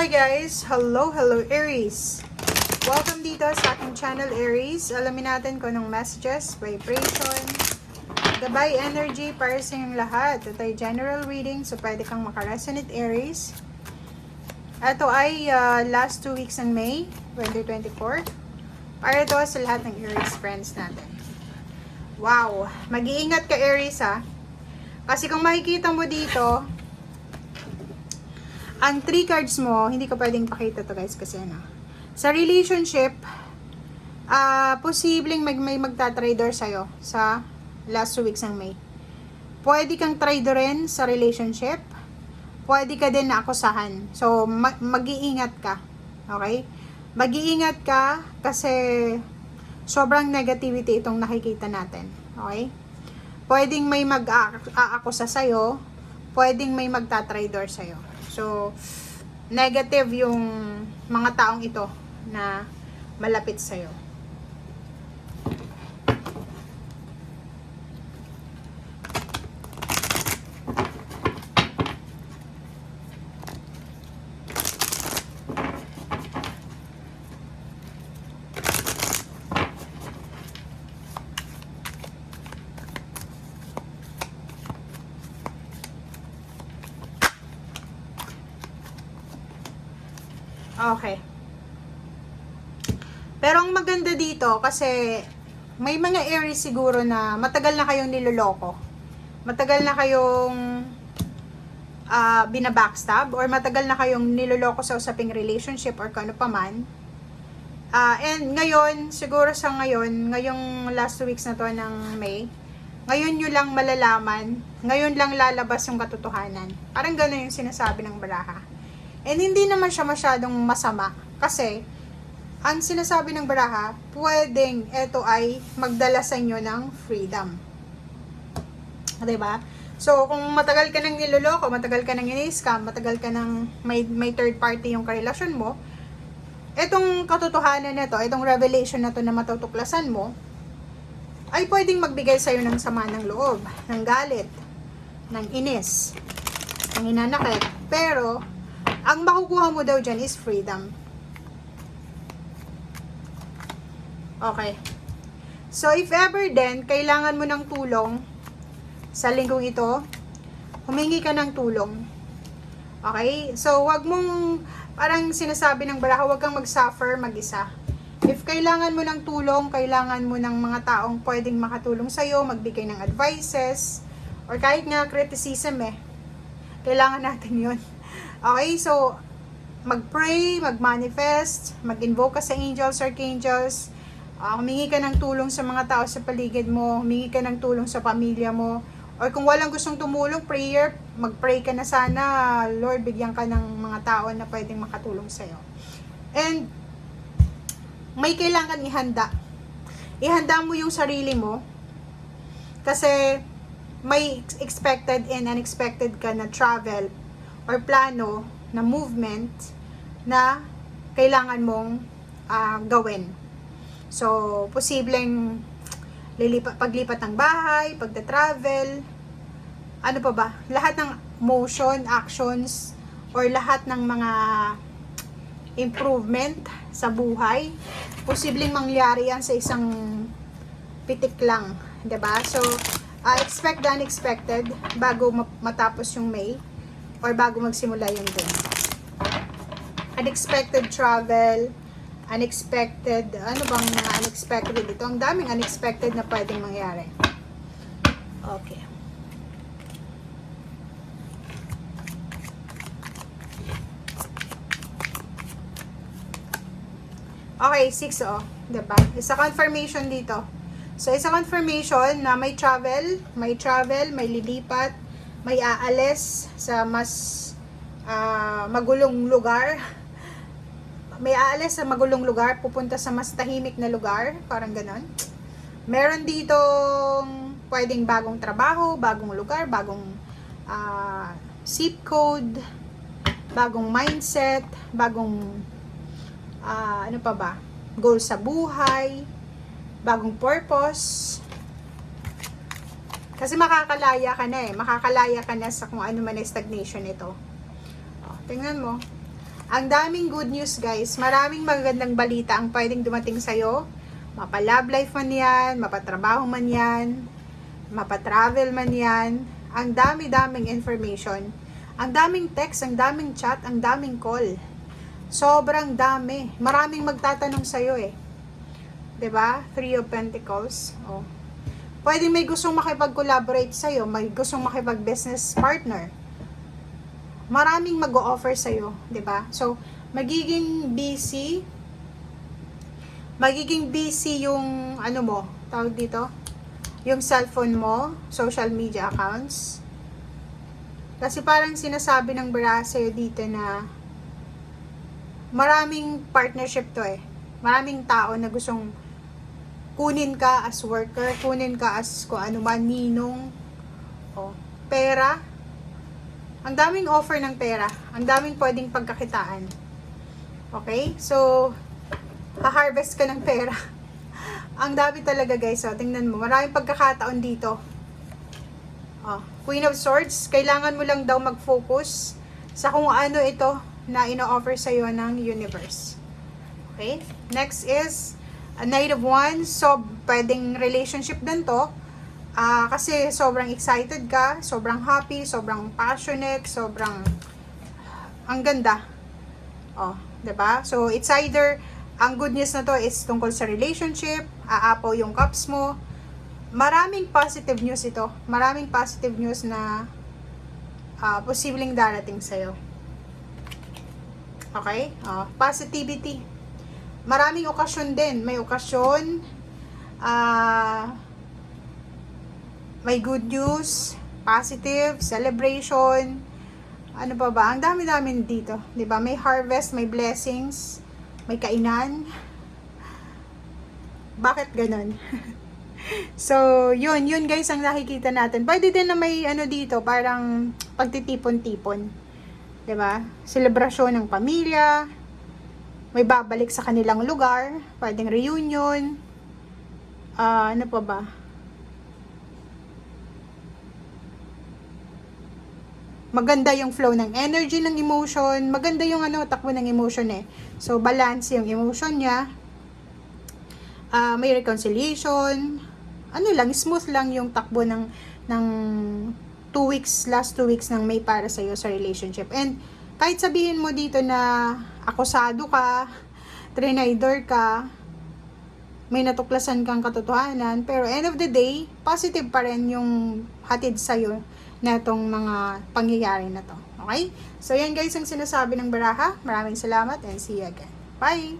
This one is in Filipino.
Hi guys! Hello Aries! Welcome dito sa ating channel Aries. Alamin natin kung anong messages, vibration, gabay energy para sa inyong lahat. Ito ay general reading, so pwede kang makaresonate Aries. Ito ay last 2 weeks in May 2024. Para ito sa lahat ng Aries friends natin. Wow! Mag-iingat ka Aries ha. Kasi kung makikita mo dito, ang 3 cards mo, hindi ko pwedeng pakita to guys kasi ano. Sa relationship, posibleng may magta-trader sa'yo sa last 2 weeks ng May. Pwede kang traderin sa relationship. Pwede ka din na akusahan. So, mag-iingat ka. Okay? Mag-iingat ka kasi sobrang negativity itong nakikita natin. Okay? Pwedeng may mag-aakusa sa'yo. Pwedeng may magta-trader sa'yo. So, negative yung mga taong ito na malapit sa'yo. Okay. Pero ang maganda dito kasi may mga Aries siguro na matagal na kayong niloloko. Matagal na kayong binabackstab or matagal na kayong niloloko sa usaping relationship or kano pa man. And ngayon, siguro sa ngayong last 2 weeks na to ng May, ngayon nyo lang malalaman, ngayon lang lalabas yung katotohanan. Parang gano'n yung sinasabi ng baraha. And hindi naman siya masyadong masama kasi ang sinasabi ng baraha, pwedeng ito ay magdala sa inyo ng freedom. Diba? So, kung matagal ka nang niloloko, matagal ka nang ini-scam, matagal ka nang may third party yung karelasyon mo, itong katotohanan na to, itong revelation na to na matutuklasan mo, ay pwedeng magbigay sa'yo ng sama ng loob, ng galit, ng inis, ng hinanakit. Pero, ang makukuha mo daw dyan is freedom. Okay. So, if ever then, kailangan mo ng tulong sa linggong ito, humingi ka ng tulong. Okay? So, wag mong, parang sinasabi ng baraha, wag kang mag-suffer mag-isa. If kailangan mo ng tulong, kailangan mo ng mga taong pwedeng makatulong sa'yo, magbigay ng advices, or kahit nga criticism kailangan natin yun. Okay, so, mag-pray, mag-manifest, mag-invoke ka sa angels, archangels, humingi ka ng tulong sa mga tao sa paligid mo, humingi ka ng tulong sa pamilya mo, or kung walang gustong tumulong, prayer, mag-pray ka na sana, Lord, bigyan ka ng mga tao na pwedeng makatulong sa'yo. And, may kailangan ihanda. Ihanda mo yung sarili mo, kasi may expected and unexpected ka na travel, or plano na movement na kailangan mong gawin. So, posibleng paglipat ng bahay, pagta-travel, ano pa ba? Lahat ng motion, actions, or lahat ng mga improvement sa buhay, posibleng mangyari yan sa isang pitik lang. 'Di ba? So, expect the unexpected bago matapos yung May. Or bago magsimula yung dun. Unexpected travel, unexpected, ano bang mga unexpected dito? Ang daming unexpected na pwedeng mangyari. Okay. Okay, 6 diba? Isa confirmation dito. So, isa confirmation na may travel, may lilipat, may aalis sa mas magulong lugar. May aalis sa magulong lugar, pupunta sa mas tahimik na lugar, parang ganon. Meron ditong pwedeng bagong trabaho, bagong lugar, bagong zip code, bagong mindset, bagong ano pa ba? Goal sa buhay, bagong purpose. Kasi makakalaya ka na sa kung ano man na stagnation ito. Tingnan mo. Ang daming good news guys. Maraming magagandang balita ang pwedeng dumating sa'yo. Mapa-love life man yan, mapatrabaho man yan, mapatravel man yan. Ang dami-daming information. Ang daming text, ang daming chat, ang daming call. Sobrang dami. Maraming magtatanong sa'yo eh. 'Di ba? Three of Pentacles. Oh. Pwedeng may gustong makipag-collaborate sa'yo, may gustong makipag-business partner. Maraming mag-o-offer sa'yo, 'di ba? So, magiging busy yung ano mo, tawag dito, yung cellphone mo, social media accounts. Kasi parang sinasabi ng bra sa'yo dito na maraming partnership to eh. Maraming tao na gustong kunin ka as worker, kunin ka as kung ano man, ninong, o, pera. Ang daming offer ng pera. Ang daming pwedeng pagkakitaan. Okay? So, ha-harvest ka ng pera. Ang dami talaga guys. So, tingnan mo. Maraming pagkakataon dito. Oh, Queen of Swords. Kailangan mo lang daw mag-focus sa kung ano ito na ino-offer sa'yo ng universe. Okay? Next is a Knight of Wands. So, pwedeng relationship din to. Kasi sobrang excited ka, sobrang happy, sobrang passionate, sobrang ang ganda. Oh, 'di ba? So, it's either ang good news na to is tungkol sa relationship, aapaw yung cups mo. Maraming positive news ito. Maraming positive news na posibleng darating sa'yo. Okay? Positivity. Maraming okasyon din. May okasyon, may good news, positive, celebration. Ano pa ba? Ang dami-dami dito. 'Di ba? May harvest, may blessings, may kainan. Bakit ganun? So, yun guys ang nakikita natin. Pwede din na may ano dito, parang pagtitipon-tipon. 'Di ba? Selebrasyon ng pamilya. May babalik sa kanilang lugar, pwedeng reunion. Ano pa ba? Maganda yung flow ng energy ng emotion. Maganda yung takbo ng emotion eh. So, balance yung emotion niya. May reconciliation. Ano lang, smooth lang yung takbo ng 2 weeks, last 2 weeks ng May para sa'yo sa relationship. And, kahit sabihin mo dito na akusado ka, trinidor ka, may natuklasan kang katotohanan, pero end of the day, positive pa rin yung hatid sa'yo na itong mga pangyayari na to. Okay? So, yan guys ang sinasabi ng baraha. Maraming salamat and see you again. Bye!